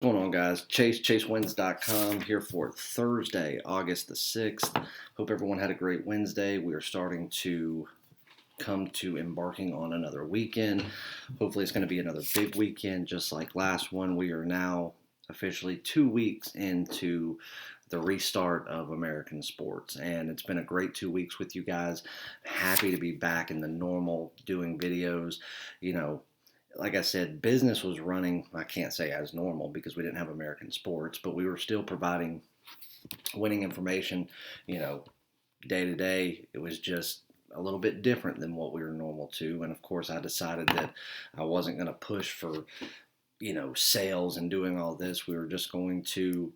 What's going on, guys? ChaseWins.com here for Thursday, August the 6th. Hope everyone had a great Wednesday. We are starting to come to embarking on another weekend. Hopefully it's going to be another big weekend just like last one. We are now officially 2 weeks into the restart of American sports, and it's been a great 2 weeks with you guys. Happy to be back in the normal doing videos. Like I said, business was running, I can't say as normal because we didn't have American sports, but we were still providing winning information, day to day. It was just a little bit different than what we were normal to. And of course, I decided that I wasn't going to push for, sales and doing all this. We were just going to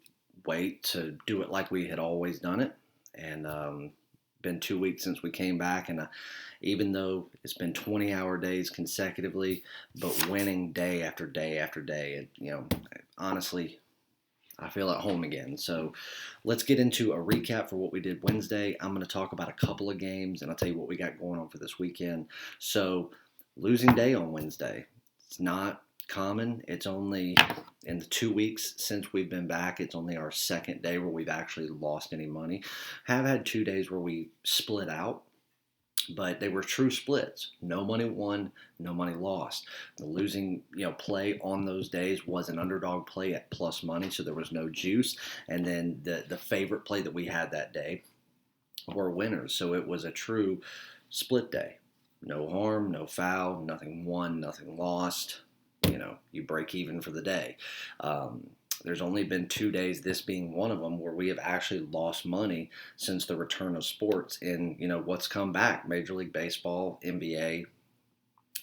wait to do it like we had always done it. And, been 2 weeks since we came back, and even though it's been 20-hour days consecutively, but winning day after day after day, honestly, I feel at home again. So let's get into a recap for what we did Wednesday. I'm going to talk about a couple of games, and I'll tell you what we got going on for this weekend. So losing day on Wednesday, it's not common. It's only in the 2 weeks since we've been back, it's only our second day where we've actually lost any money. Have had 2 days where we split out, but they were true splits. No money won, no money lost. The losing, play on those days was an underdog play at plus money, so there was no juice. And then the favorite play that we had that day were winners. So it was a true split day. No harm, no foul, nothing won, nothing lost. You break even for the day. There's only been 2 days, this being one of them, where we have actually lost money since the return of sports in, what's come back. Major League Baseball, NBA,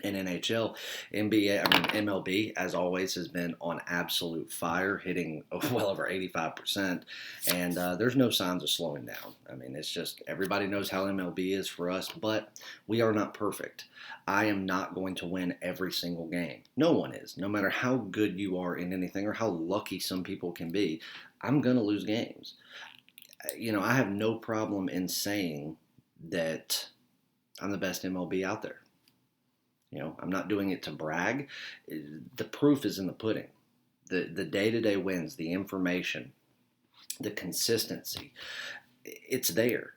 and NHL. MLB, as always, has been on absolute fire, hitting well over 85%, and there's no signs of slowing down. It's just everybody knows how MLB is for us, but we are not perfect. I am not going to win every single game. No one is. No matter how good you are in anything or how lucky some people can be, I'm going to lose games. I have no problem in saying that I'm the best MLB out there. I'm not doing it to brag. The proof is in the pudding. The day-to-day wins, the information, the consistency, it's there.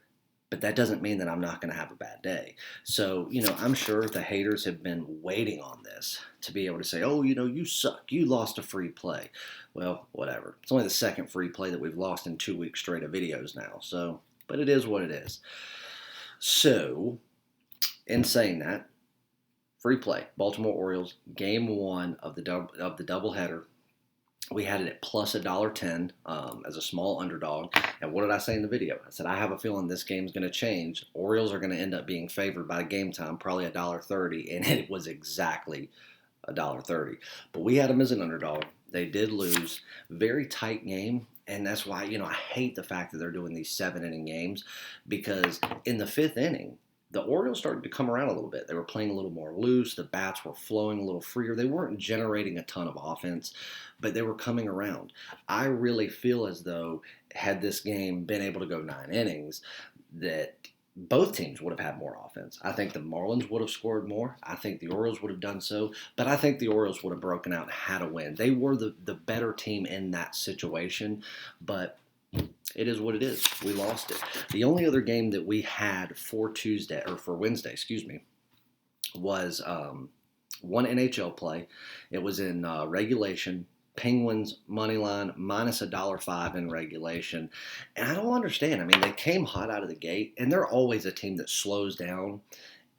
But that doesn't mean that I'm not going to have a bad day. So, I'm sure the haters have been waiting on this to be able to say, oh, you suck. You lost a free play. Well, whatever. It's only the second free play that we've lost in 2 weeks straight of videos now. So, but it is what it is. So, in saying that, free play, Baltimore Orioles, game one of the doubleheader. We had it at plus $1.10 as a small underdog. And what did I say in the video? I said, I have a feeling this game's going to change. Orioles are going to end up being favored by game time, probably $1.30, and it was exactly $1.30. But we had them as an underdog. They did lose. Very tight game. And that's why, I hate the fact that they're doing these 7-inning games, because in the 5th inning, the Orioles started to come around a little bit. They were playing a little more loose. The bats were flowing a little freer. They weren't generating a ton of offense, but they were coming around. I really feel as though had this game been able to go 9 innings, that both teams would have had more offense. I think the Marlins would have scored more. I think the Orioles would have done so, but I think the Orioles would have broken out and had a win. They were the better team in that situation, but it is what it is. We lost it. The only other game that we had for Wednesday, was one NHL play. It was in regulation. Penguins money line minus $1.05 in regulation. And I don't understand. They came hot out of the gate, and they're always a team that slows down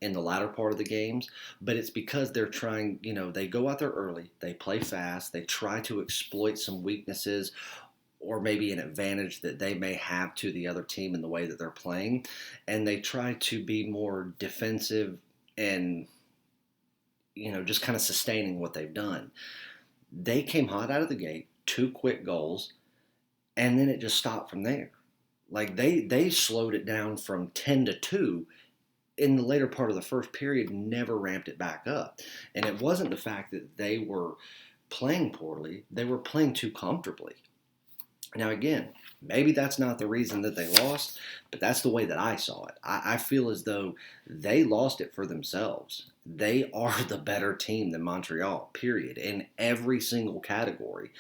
in the latter part of the games, but it's because they're trying, they go out there early, they play fast, they try to exploit some weaknesses or maybe an advantage that they may have to the other team in the way that they're playing, and they try to be more defensive and, just kind of sustaining what they've done. They came hot out of the gate, 2 quick goals, and then it just stopped from there. Like, they slowed it down from 10-2 in the later part of the first period, never ramped it back up. And it wasn't the fact that they were playing poorly, they were playing too comfortably. Now, again, maybe that's not the reason that they lost, but that's the way that I saw it. I feel as though they lost it for themselves. They are the better team than Montreal, period, in every single category.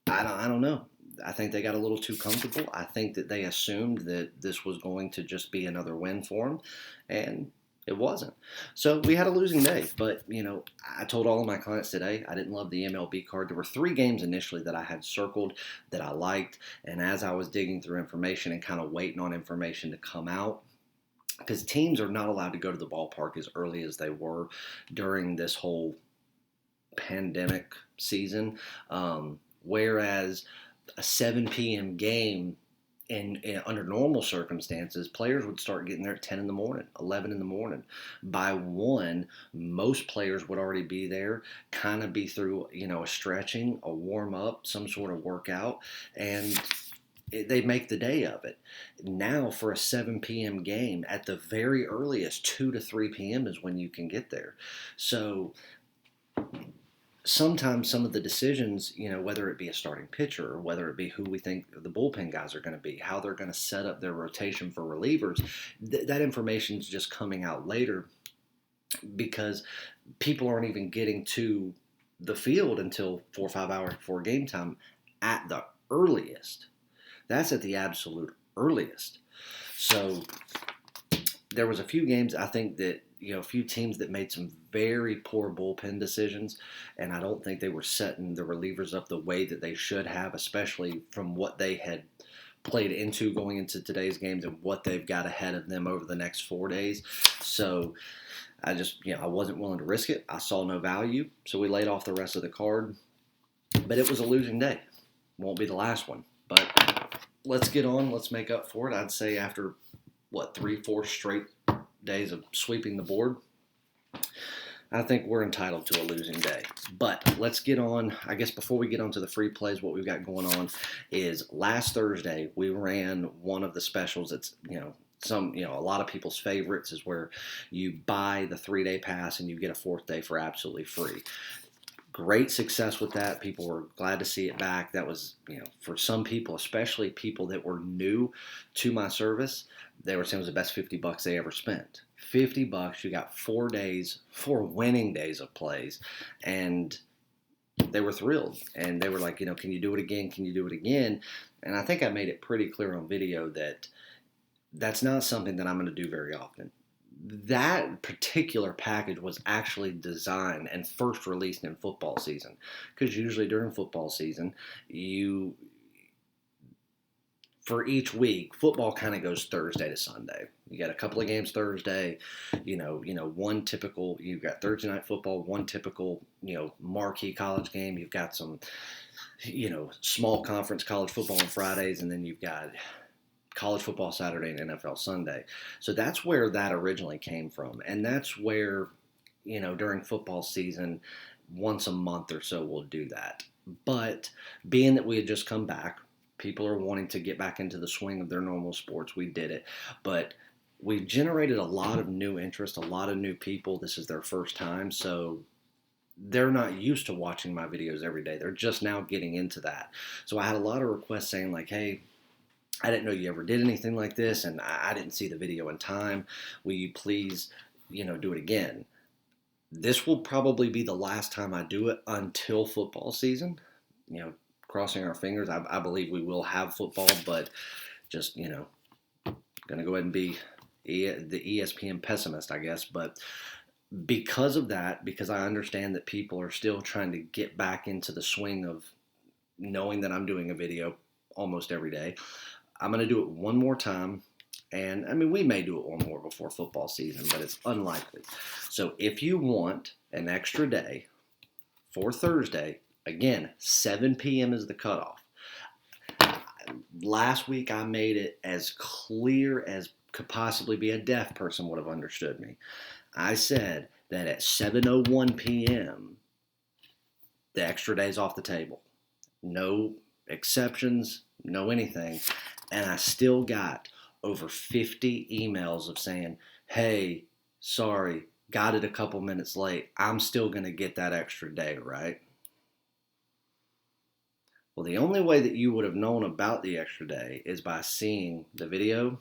I, I don't know. I think they got a little too comfortable. I think that they assumed that this was going to just be another win for them, and it wasn't. So we had a losing day. But, I told all of my clients today I didn't love the MLB card. There were 3 games initially that I had circled that I liked, and as I was digging through information and kind of waiting on information to come out, because teams are not allowed to go to the ballpark as early as they were during this whole pandemic season. Whereas a 7 p.m. game under normal circumstances, players would start getting there at 10 in the morning, 11 in the morning. By 1, most players would already be there, kind of be through, a stretching, a warm up, some sort of workout, and they make the day of it. Now for a 7 p.m. game, at the very earliest, 2 to 3 p.m. is when you can get there. So sometimes some of the decisions, whether it be a starting pitcher or whether it be who we think the bullpen guys are going to be, how they're going to set up their rotation for relievers, that information is just coming out later because people aren't even getting to the field until 4 or 5 hours before game time at the earliest. That's at the absolute earliest. So there was a few games, I think, that a few teams that made some very poor bullpen decisions, and I don't think they were setting the relievers up the way that they should have, especially from what they had played into going into today's games and what they've got ahead of them over the next 4 days. So I just, I wasn't willing to risk it. I saw no value, so we laid off the rest of the card. But it was a losing day. Won't be the last one. But let's get on. Let's make up for it. I'd say after, 3-4 straight days of sweeping the board, I think we're entitled to a losing day. But let's get on. I guess before we get on to the free plays, what we've got going on is last Thursday we ran one of the specials. It's, a lot of people's favorites is where you buy the 3-day pass and you get a 4th day for absolutely free. Great success with that. People were glad to see it back. That was, for some people, especially people that were new to my service, they were saying it was the best $50 they ever spent. $50, you got 4 days, 4 winning days of plays, and they were thrilled. And they were like, can you do it again? Can you do it again? And I think I made it pretty clear on video that that's not something that I'm going to do very often. That particular package was actually designed and first released in football season, because usually during football season, for each week, football kind of goes Thursday to Sunday. You got a couple of games Thursday, one typical, you've got Thursday night football, one typical, marquee college game. You've got some, small conference college football on Fridays, and then you've got college football Saturday and NFL Sunday. So that's where that originally came from. And that's where, during football season, once a month or so we'll do that. But being that we had just come back, people are wanting to get back into the swing of their normal sports. We did it. But we've generated a lot of new interest, a lot of new people. This is their first time. So they're not used to watching my videos every day. They're just now getting into that. So I had a lot of requests saying like, hey, I didn't know you ever did anything like this, and I didn't see the video in time. Will you please, do it again? This will probably be the last time I do it until football season. Crossing our fingers. I believe we will have football, but just, going to go ahead and be the ESPN pessimist, I guess. But because of that, because I understand that people are still trying to get back into the swing of knowing that I'm doing a video almost every day, I'm going to do it one more time. And, we may do it one more before football season, but it's unlikely. So if you want an extra day for Thursday, again, 7 p.m. is the cutoff. Last week I made it as clear as could possibly be. A deaf person would have understood me. I said that at 7:01 p.m., the extra day's off the table. No exceptions, no anything. And I still got over 50 emails of saying, hey, sorry, got it a couple minutes late. I'm still going to get that extra day, right? Well, the only way that you would have known about the extra day is by seeing the video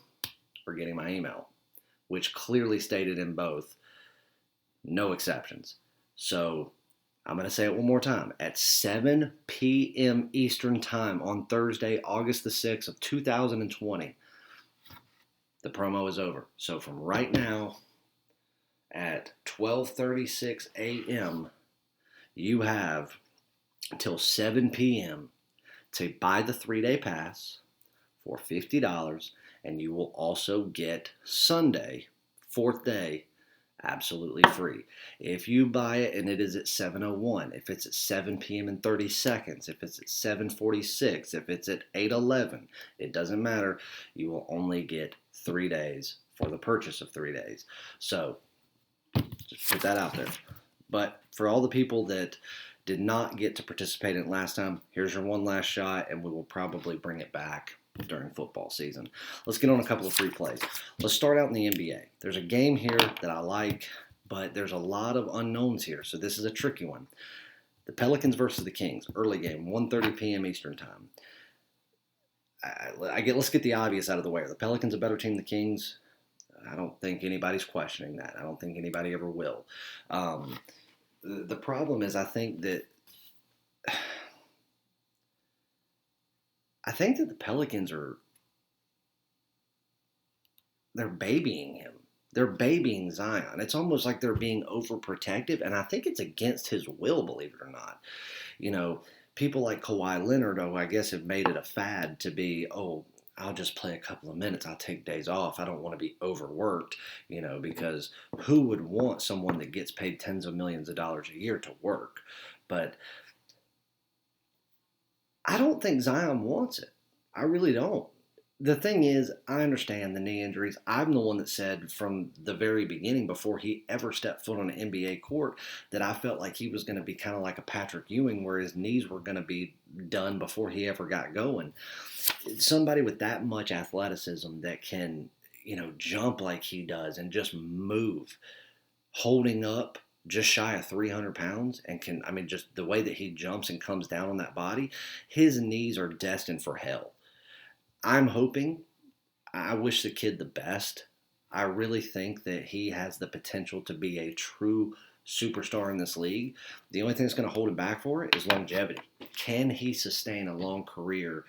or getting my email, which clearly stated in both, no exceptions. So I'm going to say it one more time. At 7 p.m. Eastern Time on Thursday, August the 6th of 2020, the promo is over. So from right now at 12:36 a.m., you have until 7 p.m. to buy the 3-day pass for $50, and you will also get Sunday, 4th day, absolutely free. If you buy it and it is at 7:01, if it's at 7 p.m. and 30 seconds, if it's at 7:46, if it's at 8:11, it doesn't matter. You will only get 3 days for the purchase of 3 days. So just put that out there. But for all the people that did not get to participate in it last time, here's your one last shot, and we will probably bring it back during football season. Let's get on a couple of free plays. Let's start out in the NBA. There's a game here that I like, but there's a lot of unknowns here, so this is a tricky one. The Pelicans versus the Kings, early game, 1:30 p.m. Eastern Time. Let's get the obvious out of the way. Are the Pelicans a better team than the Kings? I don't think anybody's questioning that. I don't think anybody ever will. The problem is I think that the Pelicans they're babying him. They're babying Zion. It's almost like they're being overprotective, and I think it's against his will, believe it or not. You know, people like Kawhi Leonard, I guess have made it a fad to be, I'll just play a couple of minutes. I'll take days off. I don't want to be overworked, because who would want someone that gets paid tens of millions of dollars a year to work? But I don't think Zion wants it. I really don't. The thing is, I understand the knee injuries. I'm the one that said from the very beginning, before he ever stepped foot on an NBA court, that I felt like he was going to be kind of like a Patrick Ewing, where his knees were going to be done before he ever got going. Somebody with that much athleticism that can, jump like he does and just move, holding up just shy of 300 pounds, and just the way that he jumps and comes down on that body, his knees are destined for hell. I wish the kid the best. I really think that he has the potential to be a true superstar in this league. The only thing that's going to hold him back for it is longevity. Can he sustain a long career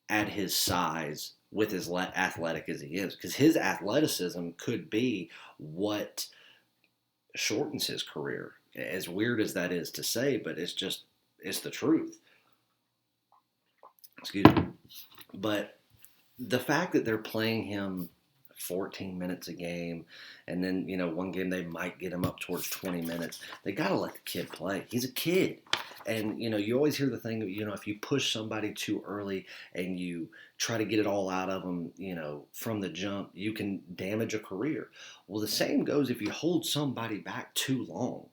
at his size with as athletic as he is? Because his athleticism could be what shortens his career. As weird as that is to say, but it's the truth. Excuse me. But the fact that they're playing him 14 minutes a game, and then, one game they might get him up towards 20 minutes, they got to let the kid play. He's a kid. And, you always hear the thing, if you push somebody too early and you try to get it all out of them, from the jump, you can damage a career. Well, the same goes if you hold somebody back too long.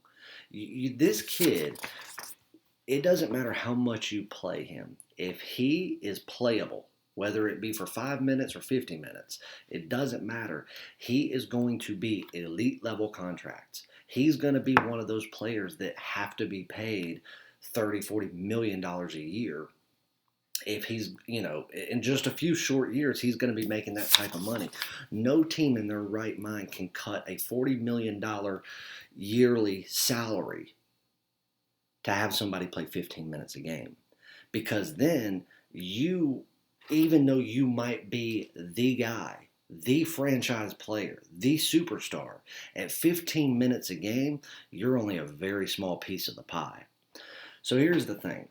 This kid, it doesn't matter how much you play him. If he is playable, whether it be for 5 minutes or 50 minutes, it doesn't matter. He is going to be elite level contracts. He's going to be one of those players that have to be paid $30-40 million a year. If he's, in just a few short years, he's going to be making that type of money. No team in their right mind can cut a $40 million yearly salary to have somebody play 15 minutes a game. Because then even though you might be the guy, the franchise player, the superstar, at 15 minutes a game, you're only a very small piece of the pie. So here's the thing.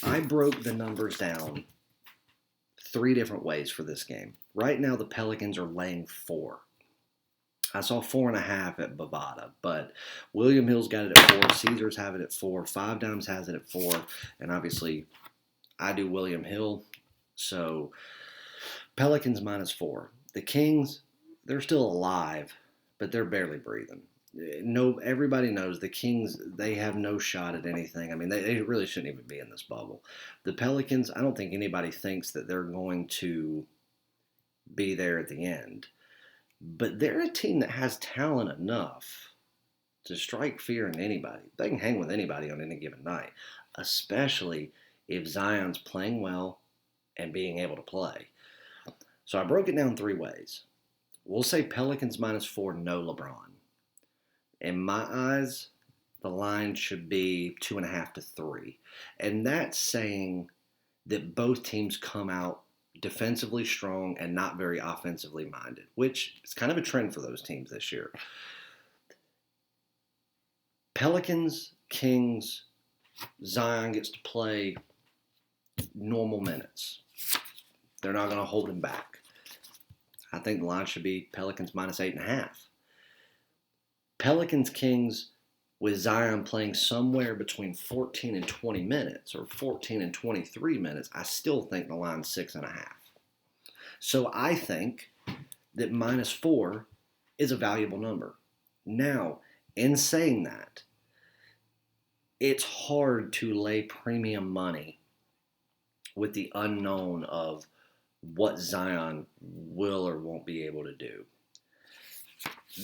I broke the numbers down 3 different ways for this game. Right now, the Pelicans are laying 4. I saw 4.5 at Bovada, but William Hill's got it at 4. Caesars have it at 4. 5 Dimes has it at 4. And obviously, I do William Hill. So Pelicans -4. The Kings, they're still alive, but they're barely breathing. No, everybody knows the Kings, they have no shot at anything. They really shouldn't even be in this bubble. The Pelicans, I don't think anybody thinks that they're going to be there at the end. But they're a team that has talent enough to strike fear in anybody. They can hang with anybody on any given night, especially if Zion's playing well and being able to play. So I broke it down 3 ways. We'll say Pelicans -4, no LeBron. In my eyes, the line should be 2.5 to 3. And that's saying that both teams come out defensively strong and not very offensively minded, which is kind of a trend for those teams this year. Pelicans, Kings, Zion gets to play normal minutes. They're not going to hold him back. I think the line should be Pelicans minus 8.5. Pelicans, Kings, with Zion playing somewhere between 14 and 20 minutes or 14 and 23 minutes, I still think the line's 6.5. So I think that minus 4 is a valuable number. Now, in saying that, it's hard to lay premium money with the unknown of what Zion will or won't be able to do.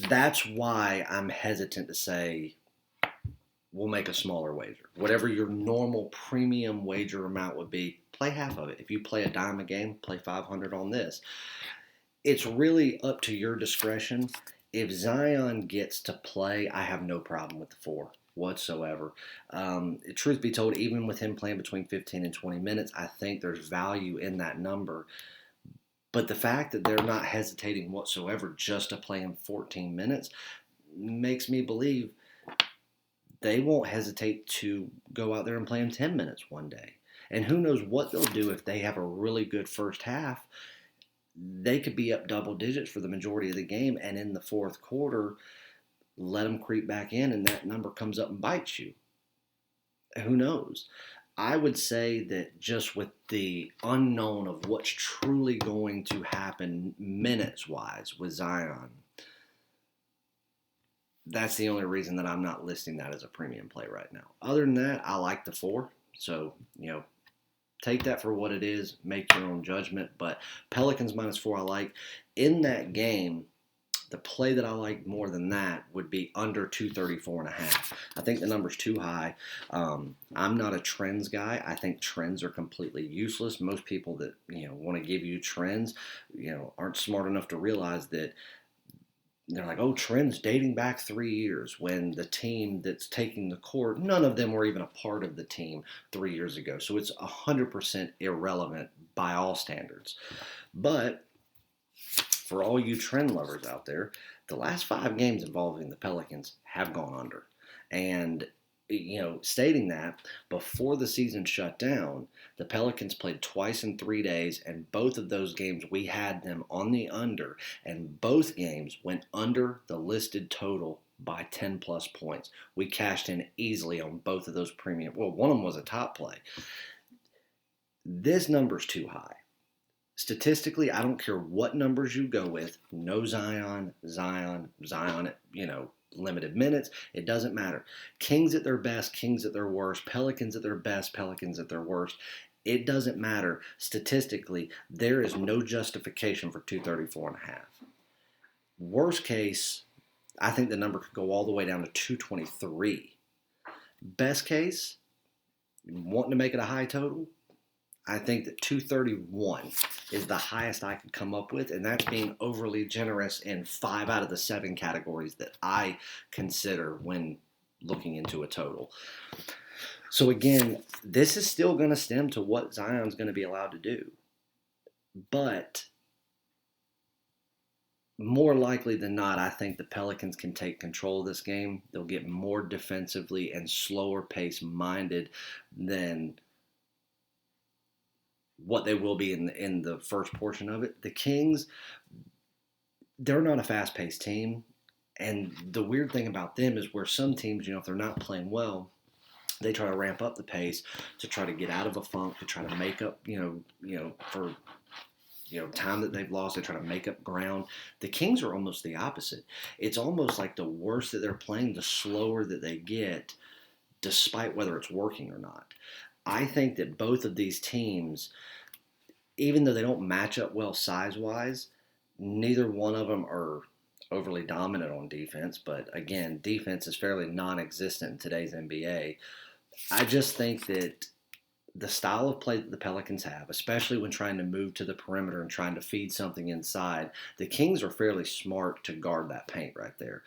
That's why I'm hesitant to say we'll make a smaller wager. Whatever your normal premium wager amount would be, play half of it. If you play a dime a game, play $500 on this. It's really up to your discretion. If Zion gets to play, I have no problem with the 4 whatsoever. Truth be told, even with him playing between 15 and 20 minutes, I think there's value in that number. But the fact that they're not hesitating whatsoever just to play him 14 minutes makes me believe they won't hesitate to go out there and play him 10 minutes one day. And who knows what they'll do if they have a really good first half. They could be up double digits for the majority of the game, and in the fourth quarter, let them creep back in, and that number comes up and bites you. Who knows? I would say that just with the unknown of what's truly going to happen minutes-wise with Zion, that's the only reason that I'm not listing that as a premium play right now. Other than that, I like the 4. So, take that for what it is. Make your own judgment. But Pelicans minus 4 I like. In that game, the play that I like more than that would be under 234.5. I think the number's too high. I'm not a trends guy. I think trends are completely useless. Most people that want to give you trends, aren't smart enough to realize that they're like, oh, trends dating back 3 years, when the team that's taking the court, none of them were even a part of the team 3 years ago. So it's 100% irrelevant by all standards. But for all you trend lovers out there, the last 5 games involving the Pelicans have gone under. And, stating that, before the season shut down, the Pelicans played twice in 3 days, and both of those games we had them on the under, and both games went under the listed total by 10-plus points. We cashed in easily on both of those premium. Well, one of them was a top play. This number's too high. Statistically, I don't care what numbers you go with. No Zion, limited minutes. It doesn't matter. Kings at their best, Kings at their worst. Pelicans at their best, Pelicans at their worst. It doesn't matter. Statistically, there is no justification for 234.5. Worst case, I think the number could go all the way down to 223. Best case, wanting to make it a high total, I think that 231 is the highest I could come up with, and that's being overly generous in 5 out of the 7 categories that I consider when looking into a total. So again, this is still going to stem to what Zion's going to be allowed to do. But more likely than not, I think the Pelicans can take control of this game. They'll get more defensively and slower pace minded than what they will be in the first portion of it. The Kings, they're not a fast-paced team. And the weird thing about them is where some teams, if they're not playing well, they try to ramp up the pace to try to get out of a funk, to try to make up, for time that they've lost. They try to make up ground. The Kings are almost the opposite. It's almost like the worse that they're playing, the slower that they get, despite whether it's working or not. I think that both of these teams, even though they don't match up well size-wise, neither one of them are overly dominant on defense. But again, defense is fairly non-existent in today's NBA. I just think that the style of play that the Pelicans have, especially when trying to move to the perimeter and trying to feed something inside, the Kings are fairly smart to guard that paint right there.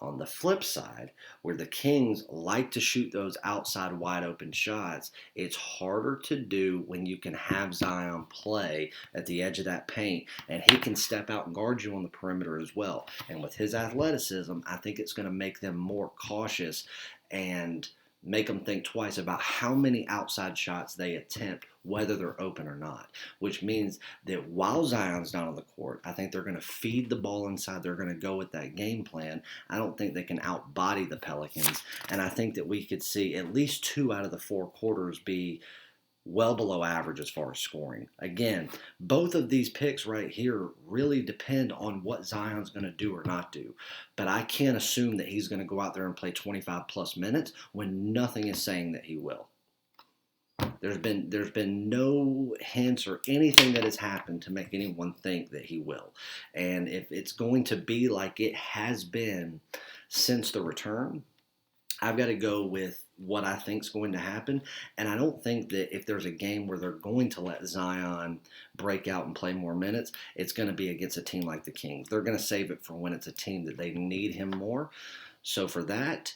On the flip side, where the Kings like to shoot those outside wide open shots, it's harder to do when you can have Zion play at the edge of that paint, and he can step out and guard you on the perimeter as well. And with his athleticism, I think it's going to make them more cautious and make them think twice about how many outside shots they attempt, whether they're open or not. Which means that while Zion's not on the court, I think they're going to feed the ball inside. They're going to go with that game plan. I don't think they can outbody the Pelicans. And I think that we could see at least 2 out of the 4 quarters be well below average as far as scoring. Again, both of these picks right here really depend on what Zion's going to do or not do. But I can't assume that he's going to go out there and play 25 plus minutes when nothing is saying that he will. There's been no hints or anything that has happened to make anyone think that he will. And if it's going to be like it has been since the return, I've got to go with what I think is going to happen. And I don't think that if there's a game where they're going to let Zion break out and play more minutes, it's going to be against a team like the Kings. They're going to save it for when it's a team that they need him more. So for that,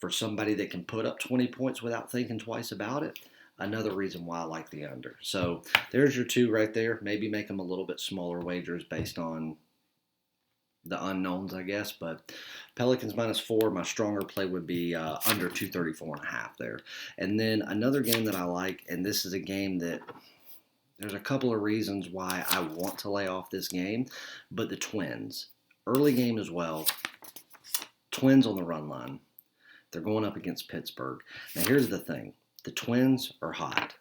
for somebody that can put up 20 points without thinking twice about it, another reason why I like the under. So there's your 2 right there. Maybe make them a little bit smaller wagers based on the unknowns, I guess. But Pelicans -4, my stronger play would be under 234.5 there. And then another game that I like, and this is a game that there's a couple of reasons why I want to lay off this game, but the Twins. Early game as well. Twins on the run line. They're going up against Pittsburgh. Now here's the thing. The Twins are hot.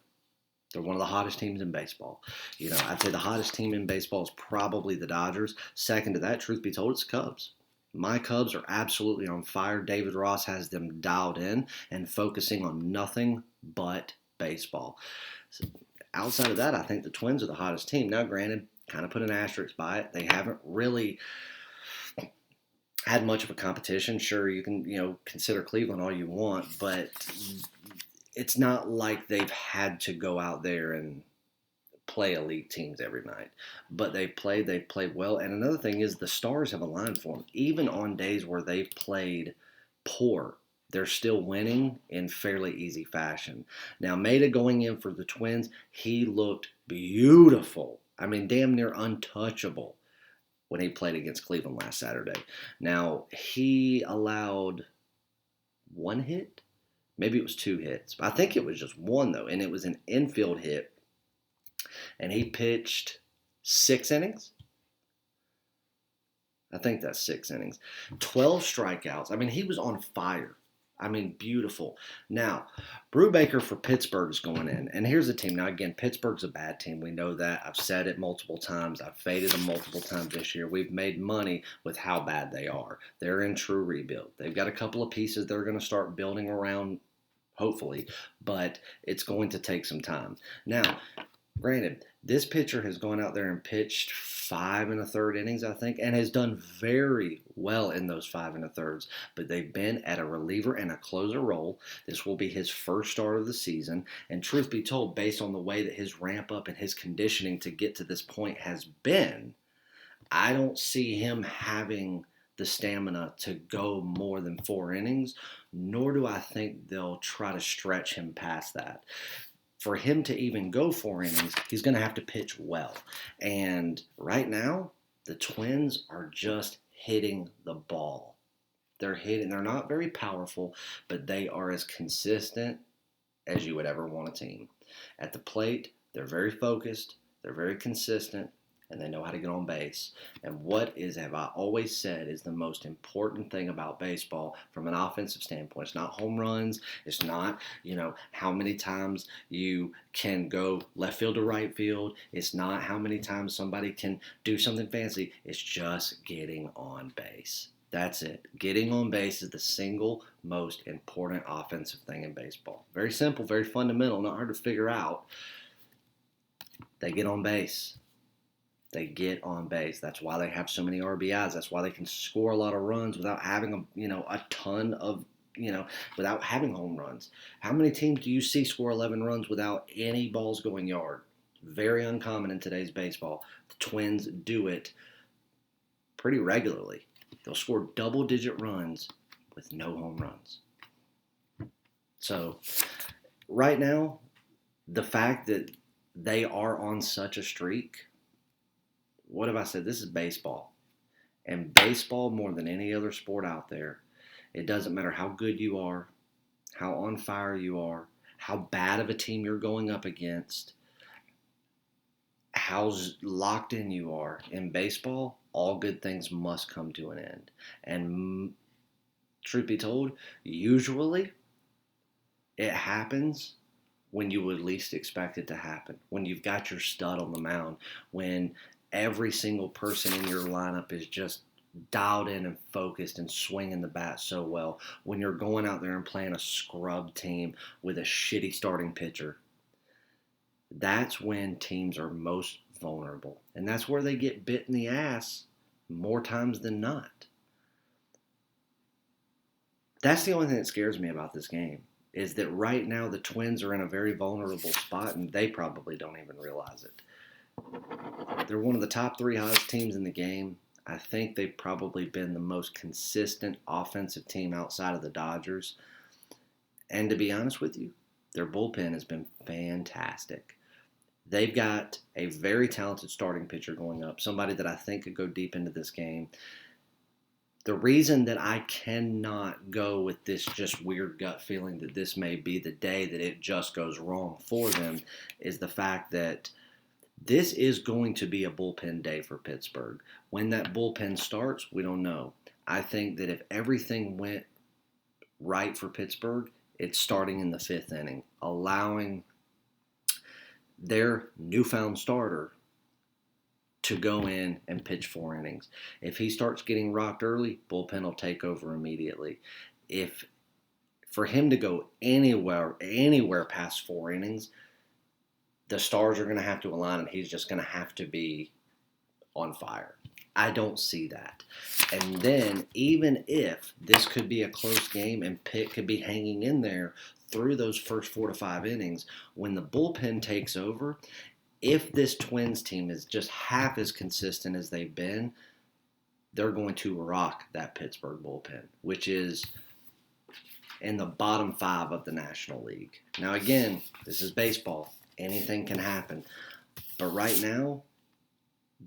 They're one of the hottest teams in baseball. You know, I'd say the hottest team in baseball is probably the Dodgers. Second to that, truth be told, it's Cubs. My Cubs are absolutely on fire. David Ross has them dialed in and focusing on nothing but baseball. So outside of that, I think the Twins are the hottest team. Now, granted, kind of put an asterisk by it. They haven't really had much of a competition. Sure, you can, consider Cleveland all you want, but it's not like they've had to go out there and play elite teams every night. But they've played well. And another thing is the stars have aligned for them. Even on days where they've played poor, they're still winning in fairly easy fashion. Now, Maeda going in for the Twins, he looked beautiful. I mean, damn near untouchable when he played against Cleveland last Saturday. Now, he allowed 1 hit. Maybe it was 2 hits. I think it was just 1, though, and it was an infield hit. And he pitched 6 innings. I think that's 6 innings. 12 strikeouts. I mean, he was on fire. I mean, beautiful. Now, Brubaker for Pittsburgh is going in. And here's the team. Now, again, Pittsburgh's a bad team. We know that. I've said it multiple times. I've faded them multiple times this year. We've made money with how bad they are. They're in true rebuild. They've got a couple of pieces they're going to start building around, hopefully, but it's going to take some time. Now, granted, this pitcher has gone out there and pitched 5 1/3 innings, I think, and has done very well in those 5 1/3. But they've been at a reliever and a closer role. This will be his first start of the season. And truth be told, based on the way that his ramp up and his conditioning to get to this point has been, I don't see him having the stamina to go more than 4 innings, nor do I think they'll try to stretch him past that. For him to even go 4 innings, he's going to have to pitch well. And right now, the Twins are just hitting the ball. They're not very powerful, but they are as consistent as you would ever want a team. At the plate, they're very focused, they're very consistent, and they know how to get on base. And have I always said, is the most important thing about baseball from an offensive standpoint. It's not home runs. It's not, how many times you can go left field to right field. It's not how many times somebody can do something fancy. It's just getting on base. That's it. Getting on base is the single most important offensive thing in baseball. Very simple, very fundamental, not hard to figure out. They get on base. They get on base. That's why they have so many RBIs. That's why they can score a lot of runs without having a ton of, without having home runs. How many teams do you see score 11 runs without any balls going yard? Very uncommon in today's baseball. The Twins do it pretty regularly. They'll score double-digit runs with no home runs. So right now, the fact that they are on such a streak, what have I said? This is baseball. And baseball, more than any other sport out there, it doesn't matter how good you are, how on fire you are, how bad of a team you're going up against, how locked in you are. In baseball, all good things must come to an end. And truth be told, usually it happens when you would least expect it to happen. When you've got your stud on the mound, when every single person in your lineup is just dialed in and focused and swinging the bat so well, when you're going out there and playing a scrub team with a shitty starting pitcher, that's when teams are most vulnerable. And that's where they get bit in the ass more times than not. That's the only thing that scares me about this game, is that right now the Twins are in a very vulnerable spot, and they probably don't even realize it. They're one of the top 3 hottest teams in the game. I think they've probably been the most consistent offensive team outside of the Dodgers. And to be honest with you, their bullpen has been fantastic. They've got a very talented starting pitcher going up, somebody that I think could go deep into this game. The reason that I cannot go with this just weird gut feeling that this may be the day that it just goes wrong for them is the fact that this is going to be a bullpen day for Pittsburgh. When that bullpen starts, we don't know. I think that if everything went right for Pittsburgh, it's starting in the 5th inning, allowing their newfound starter to go in and pitch 4 innings. If he starts getting rocked early, bullpen will take over immediately. If for him to go anywhere past 4 innings, the stars are going to have to align and he's just going to have to be on fire. I don't see that. And then even if this could be a close game and Pitt could be hanging in there through those first 4 to 5 innings, when the bullpen takes over, if this Twins team is just half as consistent as they've been, they're going to rock that Pittsburgh bullpen, which is in the bottom 5 of the National League. Now, again, this is baseball. Anything can happen. But right now,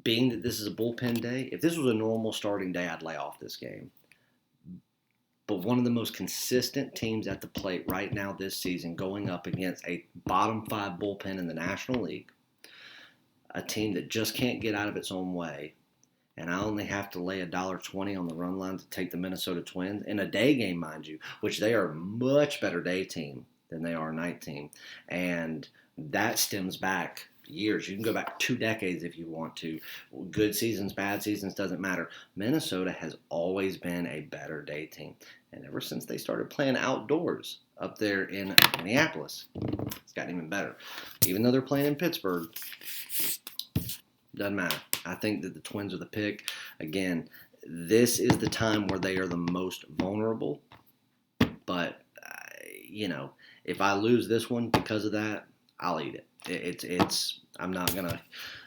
being that this is a bullpen day, if this was a normal starting day, I'd lay off this game. But one of the most consistent teams at the plate right now this season, going up against a bottom 5 bullpen in the National League, a team that just can't get out of its own way, and I only have to lay $1.20 on the run line to take the Minnesota Twins in a day game, mind you, which they are a much better day team than they are a night team. And that stems back years. You can go back 2 decades if you want to. Good seasons, bad seasons, doesn't matter. Minnesota has always been a better day team. And ever since they started playing outdoors up there in Minneapolis, it's gotten even better. Even though they're playing in Pittsburgh, doesn't matter. I think that the Twins are the pick. Again, this is the time where they are the most vulnerable. But, if I lose this one because of that, I'll eat it. I'm not going to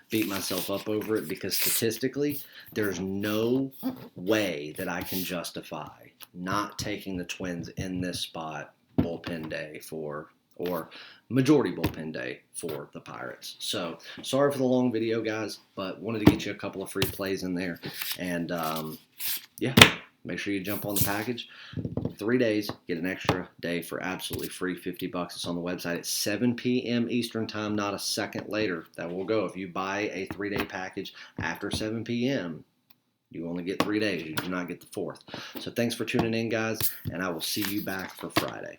beat myself up over it because statistically, there's no way that I can justify not taking the Twins in this spot bullpen day or majority bullpen day for the Pirates. So, sorry for the long video, guys, but wanted to get you a couple of free plays in there. And, make sure you jump on the package. 3 days, get an extra day for absolutely free, $50. It's on the website at 7 p.m. Eastern time, not a second later. That will go. If you buy a 3-day package after 7 p.m., you only get 3 days. You do not get the 4th. So thanks for tuning in, guys, and I will see you back for Friday.